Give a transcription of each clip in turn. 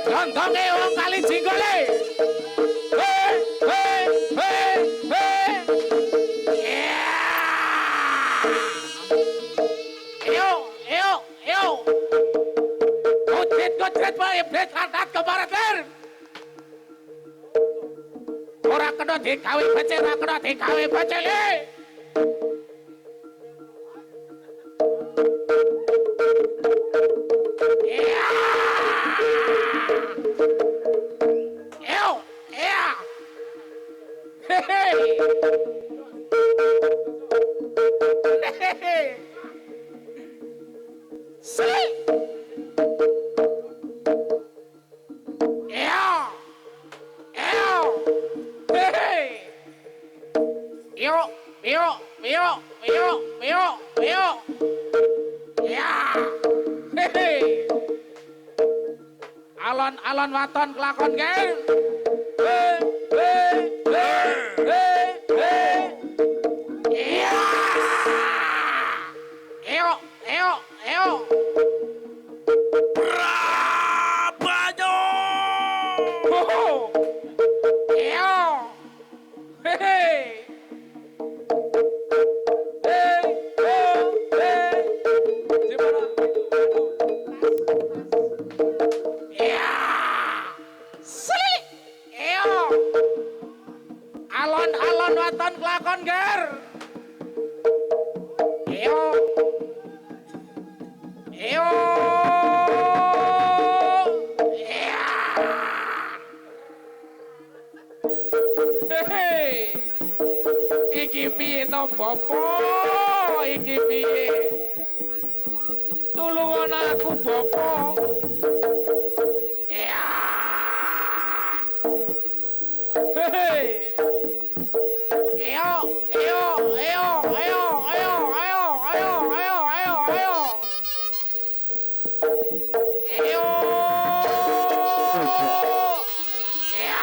Lontongnya wong kali jinggole. Hei, hei, hei, hei. Yo, yo, yo. Kutrit, Pak Iblis lantat ke barat ler. Ora kena digawe becik, ora kena digawe becik le. Yo, yeah. Hey. Hey. See? Yeah. Yeah. Hey. Yo, yo, yo, yo, yo, yo. Yeah. Hey. Alon-alon waton kelakon geng. Hey, hey, hey, hey, hey. Iya. Eyo, eyo, eyo. Brabanyo. Eyo. Hey. Hey, hey, hey. Gimana? Iya. Sili. Eyo. Alon-alon waton kelakon ger. Eyo. Eyo. Iya. Hei. Iki piye to Bopo? Iki piye? Tulungan aku Bopo. Iya. Hei. Ayo, ayo, ayo, ayo, ayo, ayo, ayo, ayo, ayo, ayo. Ayo. Ya.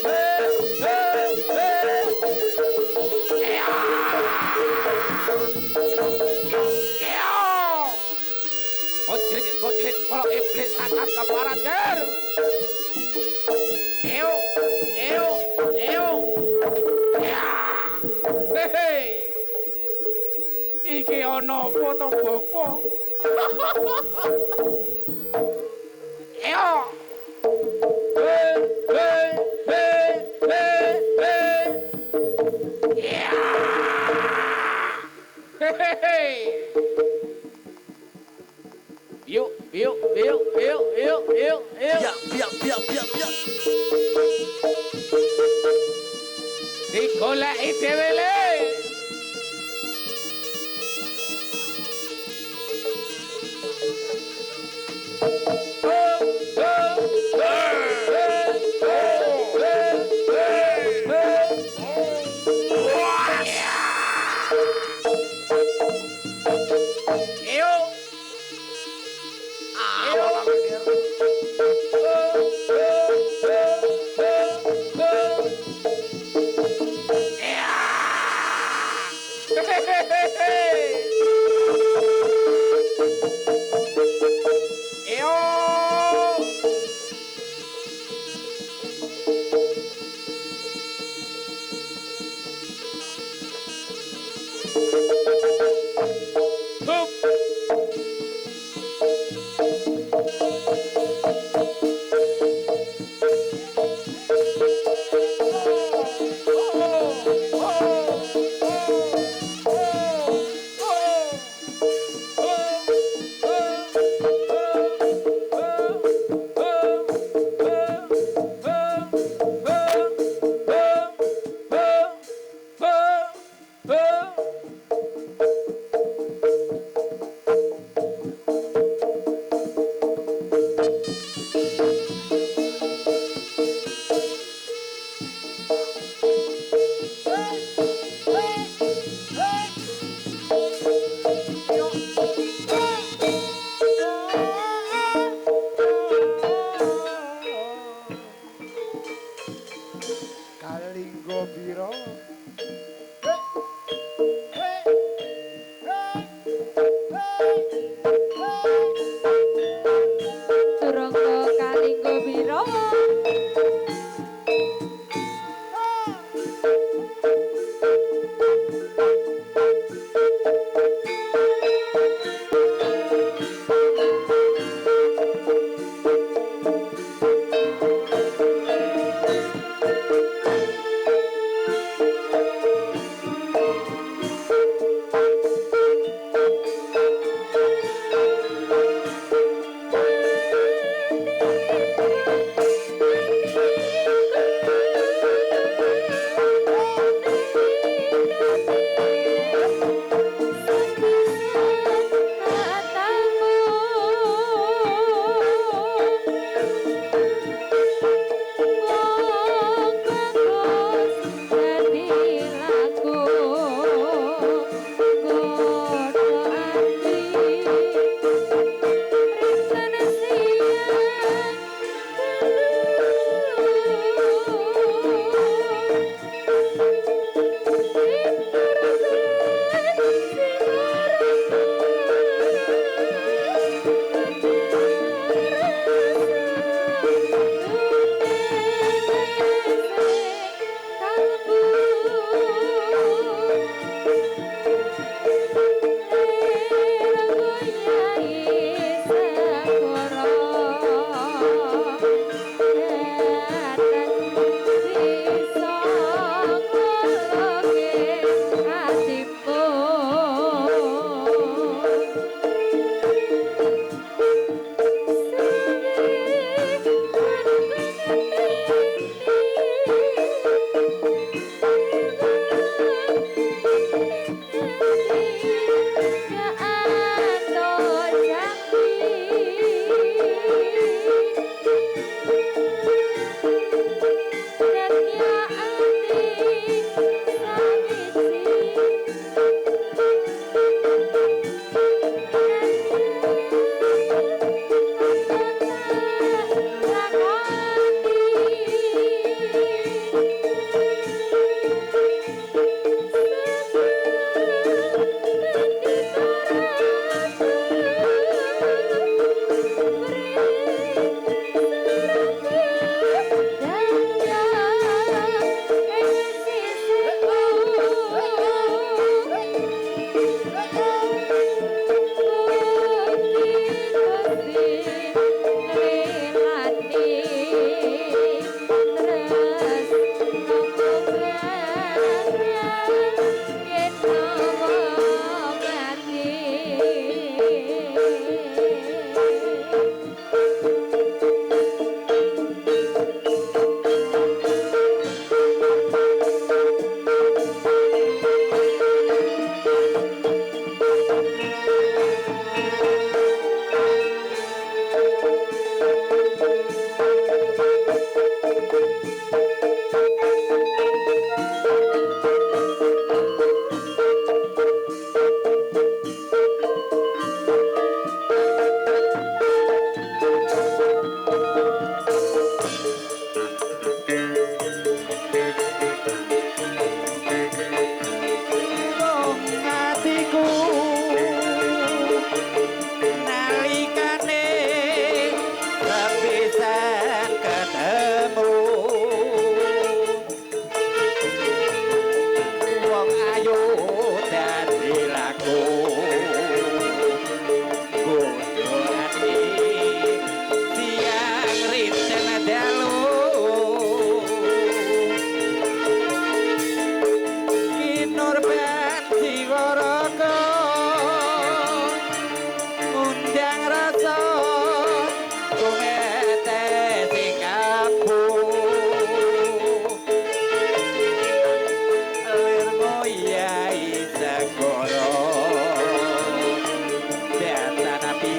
Hei, hei, hei. Ya. Ya. Kocrit, kalau iblis angkat ke barat, ger. Ayo, ayo, ayo. Ya. Hei. Iki ana apa to, Bapak? Ayo. Hei, hei, hei, hei, hei. Ya. Hei. Yuk, yuk, yuk, yuk, yuk, yuk, yuk. Ya. Digoleki dhewe le.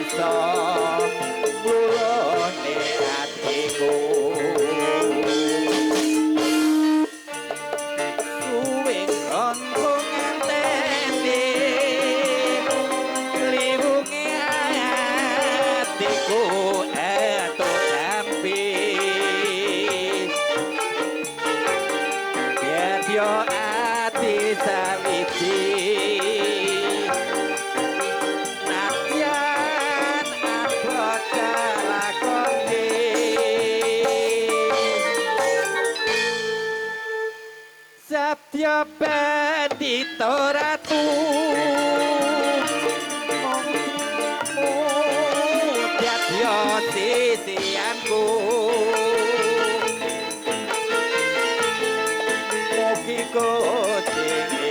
iso mulone atiku suwing konco ngenteni liwunge atiku etuk dampi yo ati sawiji nadyan abot kalakone Satya Pandita Ratu Jatya sisianku Mugi kucing